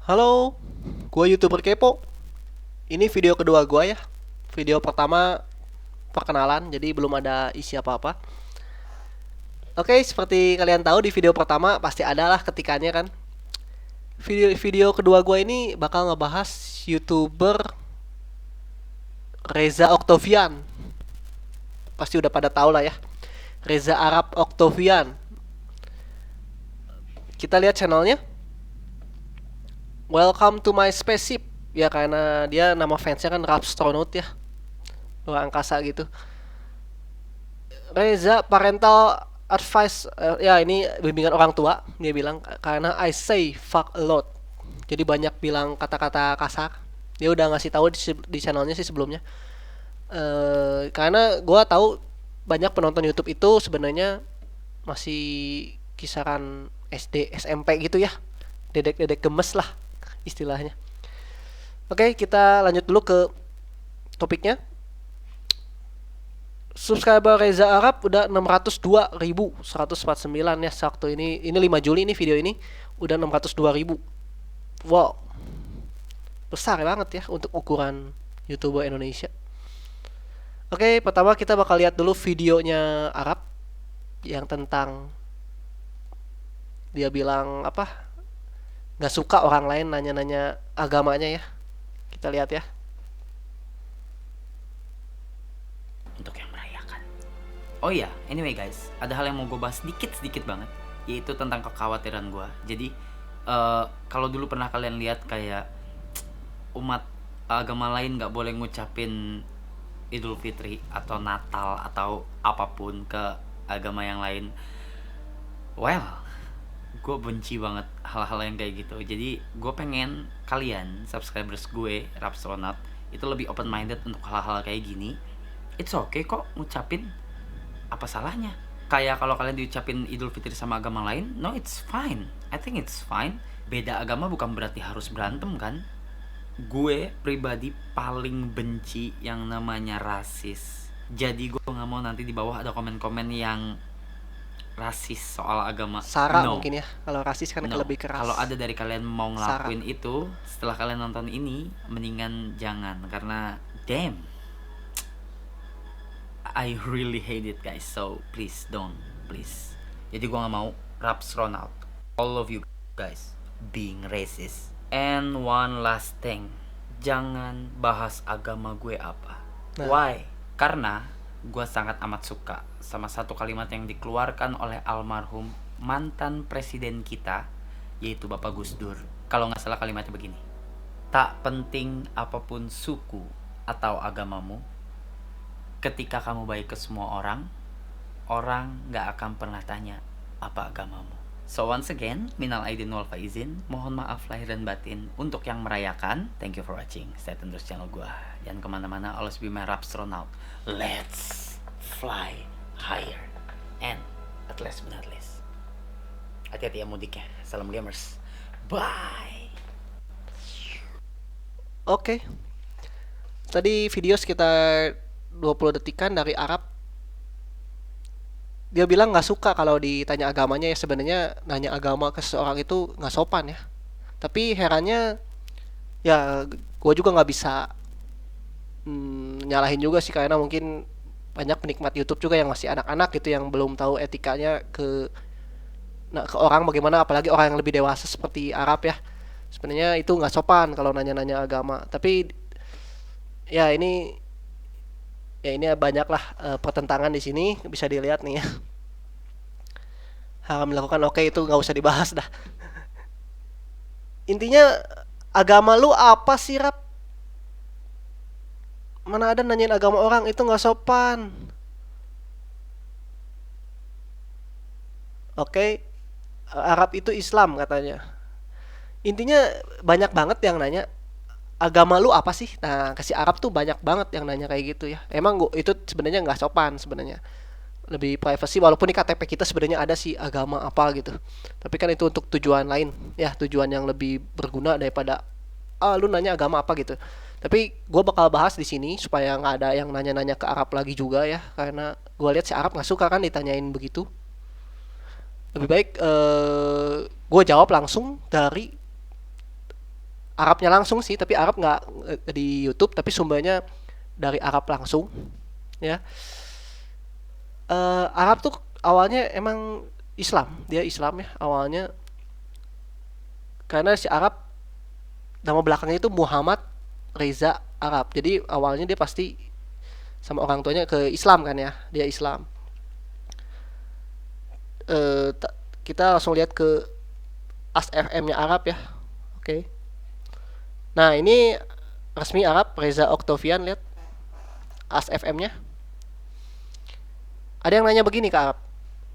Halo, gue YouTuber Kepo. Ini video kedua gue ya. Video pertama perkenalan, jadi belum ada isi apa-apa. Oke, seperti kalian tahu di video pertama pasti ada lah ketikannya kan. Video kedua gue ini bakal ngebahas YouTuber Reza Octavian. Pasti udah pada tahu lah ya. Reza Arab Octavian. Kita lihat channelnya. Welcome to my spaceship. Ya karena dia nama fansnya kan Rapstronaut ya. Luar angkasa gitu. Reza parental advice, ya ini bimbingan orang tua. Dia bilang karena I say fuck a lot, jadi banyak bilang kata-kata kasar. Dia udah ngasih tahu di channelnya sih sebelumnya. Karena gue tahu banyak penonton YouTube itu sebenarnya masih kisaran SD SMP gitu ya, dedek-dedek gemes lah istilahnya. Oke, kita lanjut dulu ke topiknya. Subscriber Reza Arab udah 602.149 ya waktu ini 5 Juli ini video ini udah 602.000. Wow, besar banget ya untuk ukuran YouTuber Indonesia. Oke, pertama kita bakal lihat dulu videonya Arab yang tentang dia bilang apa, nggak suka orang lain nanya-nanya agamanya ya. Kita lihat ya. Untuk yang merayakan. Oh iya, anyway guys, ada hal yang mau gue bahas sedikit banget, yaitu tentang kekhawatiran gue. Jadi kalau dulu pernah kalian lihat kayak umat agama lain nggak boleh ngucapin Idul Fitri atau Natal atau apapun ke agama yang lain. Well, gue benci banget hal-hal yang kayak gitu. Jadi gue pengen kalian subscribers gue Rapstronaut itu lebih open minded untuk hal-hal kayak gini. It's okay kok ngucapin, apa salahnya? Kayak kalau kalian diucapin Idul Fitri sama agama lain, no, it's fine. I think it's fine. Beda agama bukan berarti harus berantem kan? Gue pribadi paling benci yang namanya rasis. Jadi gue nggak mau nanti di bawah ada komen-komen yang rasis soal agama. Sara No, mungkin ya. Kalau rasis kan no. lebih keras. Kalau ada dari kalian mau ngelakuin itu setelah kalian nonton ini, mendingan jangan, karena damn, I really hate it guys. So please don't, please. Jadi gue nggak mau Rapstronaut, all of you guys being racist. And one last thing, jangan bahas agama gue apa. Nah. Why? Karena gue sangat amat suka sama satu kalimat yang dikeluarkan oleh almarhum mantan presiden kita, yaitu Bapak Gus Dur. Kalau nggak salah kalimatnya begini: tak penting apapun suku atau agamamu, ketika kamu baik ke semua orang, orang gak akan pernah tanya apa agamamu. So once again, minal aidin wal faizin, mohon maaf lahir dan batin untuk yang merayakan. Thank you for watching. Stay tune terus channel gue. Jangan kemana-mana, always be my Rapstronaut. Let's fly higher. And at last but not least, hati-hati ya mudiknya. Salam gamers. Bye. Oke. Tadi video sekitar 20 detikan dari Arab. Dia bilang nggak suka kalau ditanya agamanya ya. Sebenarnya nanya agama ke seseorang itu nggak sopan ya. Tapi herannya ya gue juga nggak bisa nyalahin juga sih, karena mungkin banyak penikmat YouTube juga yang masih anak-anak gitu yang belum tahu etikanya ke orang bagaimana, apalagi orang yang lebih dewasa seperti Arab ya. Sebenarnya itu nggak sopan kalau nanya-nanya agama. Tapi ya ini banyak lah pertentangan di sini, bisa dilihat nih ya. Haram melakukan, oke itu nggak usah dibahas dah. Intinya agama lu apa sih, Rap? Mana ada nanyain agama orang, itu nggak sopan. Oke, Arab itu Islam katanya. Intinya banyak banget yang nanya agama lu apa sih. Nah, kasih Arab tuh banyak banget yang nanya kayak gitu ya. Emang gua, itu sebenarnya nggak sopan sebenarnya. Lebih privacy, walaupun di KTP kita sebenarnya ada sih agama apa gitu. Tapi kan itu untuk tujuan lain ya, tujuan yang lebih berguna daripada lu nanya agama apa gitu. Tapi gue bakal bahas di sini supaya nggak ada yang nanya-nanya ke Arab lagi juga ya, karena gue lihat si Arab nggak suka kan ditanyain begitu. Lebih baik gue jawab langsung dari Arabnya langsung sih, tapi Arab nggak di YouTube, tapi sumbernya dari Arab langsung, ya. Arab tuh awalnya emang Islam, dia Islam ya awalnya, karena si Arab nama belakangnya itu Muhammad Reza Arab. Jadi awalnya dia pasti sama orang tuanya ke Islam kan ya, dia Islam. Eh, kita langsung lihat ke As FM-nya Arab ya. Oke. Nah, ini resmi Arab Reza Octavian, lihat As FM-nya. Ada yang nanya begini ke Arab.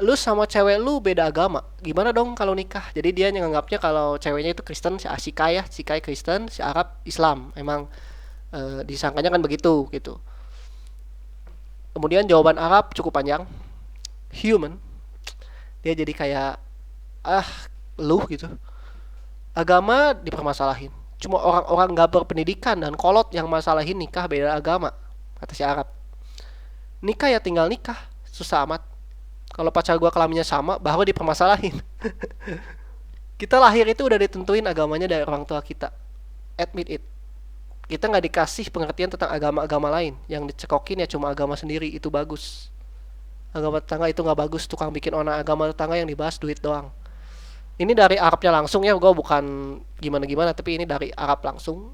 Lu sama cewek lu beda agama. Gimana dong kalau nikah? Jadi dia nganggapnya kalau ceweknya itu Kristen, si Kai ya, si Kai Kristen, si Arab Islam. Emang disangkanya kan begitu gitu. Kemudian jawaban Arab cukup panjang. Human. Dia jadi kayak ah lu gitu. Agama dipermasalahin. Cuma orang-orang gak berpendidikan dan kolot yang masalahin nikah beda agama, kata si Arab. Nikah ya tinggal nikah, susah amat. Kalau pacar gua kelaminnya sama, baru dipermasalahin. Kita lahir itu udah ditentuin agamanya dari orang tua kita. Admit it. Kita nggak dikasih pengertian tentang agama-agama lain. Yang dicekokin ya cuma agama sendiri, itu bagus. Agama tetangga itu nggak bagus, tukang bikin onar agama tetangga yang dibahas duit doang. Ini dari Arabnya langsung ya, gue bukan gimana-gimana, tapi ini dari Arab langsung.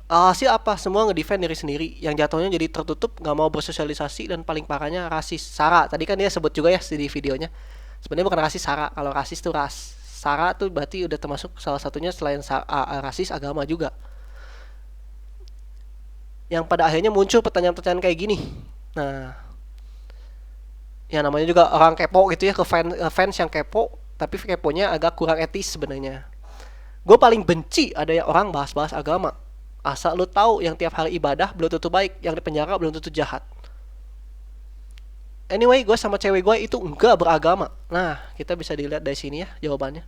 Hasil apa? Semua ngedefend diri sendiri. Yang jatuhnya jadi tertutup, nggak mau bersosialisasi, dan paling parahnya rasis. Sara, tadi kan dia sebut juga ya di videonya. Sebenarnya bukan rasis Sara, kalau rasis tuh ras. Sara tuh berarti udah termasuk salah satunya selain rasis, agama juga. Yang pada akhirnya muncul pertanyaan-pertanyaan kayak gini. Nah, ya namanya juga orang kepo gitu ya, ke fans yang kepo, tapi keponya agak kurang etis sebenarnya. Gue paling benci ada yang orang bahas-bahas agama. Asal lu tahu yang tiap hari ibadah belum tentu baik, yang di penjara belum tentu jahat. Anyway, gue sama cewek gue itu enggak beragama. Nah, kita bisa dilihat dari sini ya jawabannya.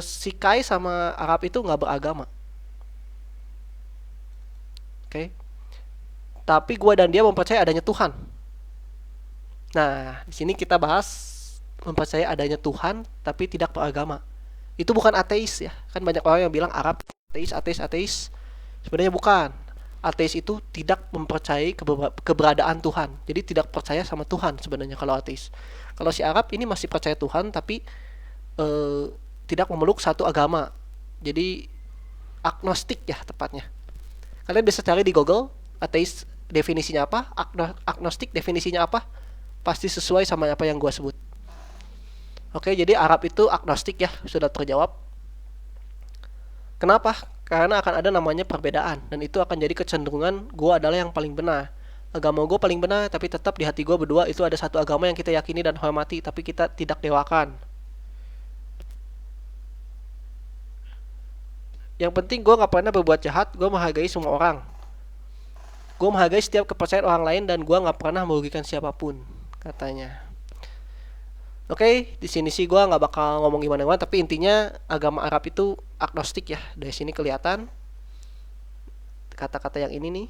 Si Kai sama Arab itu nggak beragama. Oke. Tapi gue dan dia mempercayai adanya Tuhan. Nah, di sini kita bahas mempercayai adanya Tuhan tapi tidak beragama. Itu bukan ateis ya. Kan banyak orang yang bilang Arab ateis. Sebenarnya bukan. Ateis itu tidak mempercayai keberadaan Tuhan. Jadi tidak percaya sama Tuhan sebenarnya kalau ateis. Kalau si Arab ini masih percaya Tuhan tapi tidak memeluk satu agama. Jadi agnostik ya tepatnya. Kalian bisa cari di Google ateis definisinya apa, agnostik definisinya apa, pasti sesuai sama apa yang gue sebut. Oke, jadi Arab itu agnostik ya, sudah terjawab. Kenapa? Karena akan ada namanya perbedaan, dan itu akan jadi kecenderungan gue adalah yang paling benar. Agama gue paling benar, tapi tetap di hati gue berdua itu ada satu agama yang kita yakini dan hormati, tapi kita tidak dewakan. Yang penting gue gak pernah berbuat jahat, gue menghargai semua orang. Gue menghargai setiap kepercayaan orang lain dan gue gak pernah merugikan siapapun, katanya. Oke, di sini sih gue nggak bakal ngomong gimana-gimana, tapi intinya agama Arab itu agnostik ya. Dari sini kelihatan kata-kata yang ini nih,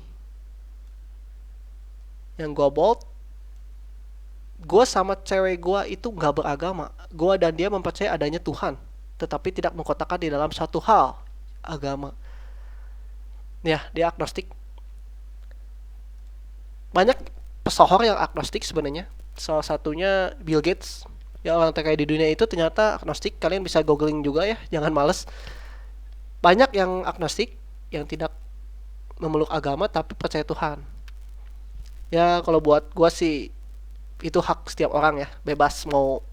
yang gue bold. Gue sama cewek gue itu nggak beragama. Gue dan dia mempercayai adanya Tuhan, tetapi tidak mengkotakkan di dalam satu hal agama. Ya, dia agnostik. Banyak pesohor yang agnostik sebenarnya. Salah satunya Bill Gates. Ya, orang terkaya di dunia itu ternyata agnostik. Kalian bisa googling juga ya, jangan males. Banyak yang agnostik, yang tidak memeluk agama tapi percaya Tuhan. Ya, kalau buat gua sih itu hak setiap orang ya, bebas mau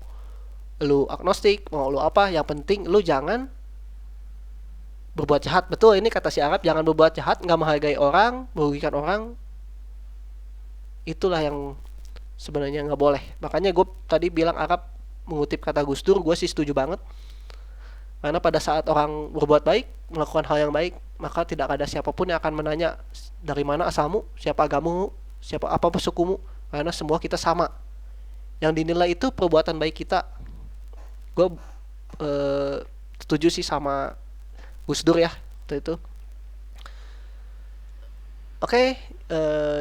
lu agnostik, mau lu apa, yang penting lu jangan berbuat jahat. Betul, ini kata si Arab, jangan berbuat jahat, nggak menghargai orang, merugikan orang. Itulah yang sebenarnya nggak boleh. Makanya gue tadi bilang Arab mengutip kata Gus Dur, gue sih setuju banget. Karena pada saat orang berbuat baik, melakukan hal yang baik, maka tidak ada siapapun yang akan menanya dari mana asalmu, siapa agamamu, siapa apa sukumu, karena semua kita sama. Yang dinilai itu perbuatan baik kita. Gue setuju sih sama Gus Dur ya, itu. Oke,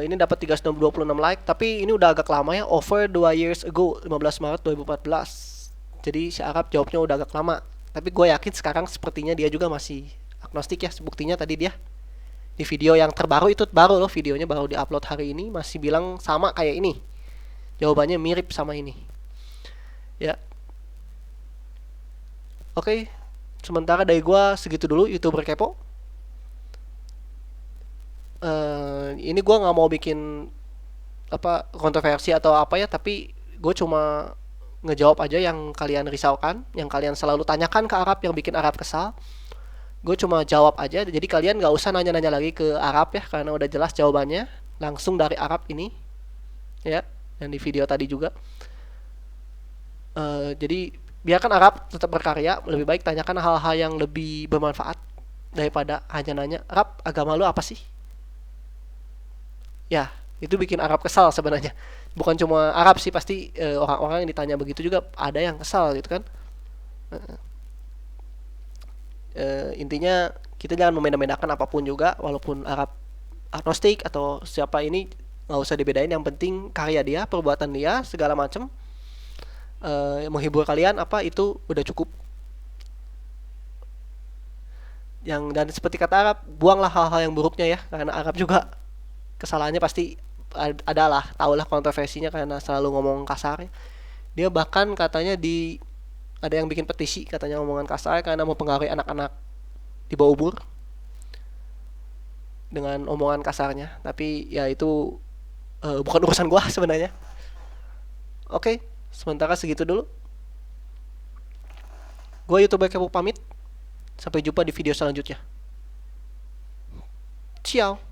ini dapat 326 like, tapi ini udah agak lama ya, over 2 years ago, 15 Maret 2014. Jadi si Arab jawabnya udah agak lama. Tapi gue yakin sekarang sepertinya dia juga masih agnostik ya. Buktinya tadi dia di video yang terbaru itu baru loh, videonya baru diupload hari ini, masih bilang sama kayak ini. Jawabannya mirip sama ini. Ya, oke. Sementara dari gue segitu dulu YouTuber kepo. Ini gue nggak mau bikin apa kontroversi atau apa ya, tapi gue cuma ngejawab aja yang kalian risaukan, yang kalian selalu tanyakan ke Arab, yang bikin Arab kesal. Gue cuma jawab aja, jadi kalian nggak usah nanya-nanya lagi ke Arab ya, karena udah jelas jawabannya langsung dari Arab ini, ya, yang di video tadi juga. Jadi biarkan Arab tetap berkarya, lebih baik tanyakan hal-hal yang lebih bermanfaat daripada hanya nanya, Arab agama lu apa sih? Ya, itu bikin Arab kesal sebenarnya. Bukan cuma Arab sih, pasti orang-orang yang ditanya begitu juga ada yang kesal gitu kan. Intinya kita jangan membedakan apapun juga, walaupun Arab agnostik atau siapa ini nggak usah dibedain. Yang penting karya dia, perbuatan dia, segala macam menghibur kalian apa itu udah cukup. Yang dan seperti kata Arab, buanglah hal-hal yang buruknya ya, karena Arab juga kesalahannya pasti adalah tahulah kontroversinya karena selalu ngomong kasar. Dia bahkan katanya ada yang bikin petisi katanya omongan kasar karena mempengaruhi anak-anak di bawah umur dengan omongan kasarnya. Tapi ya itu bukan urusan gua sebenarnya. Oke, sementara segitu dulu. Gua YouTuber Kepo pamit. Sampai jumpa di video selanjutnya. Ciao.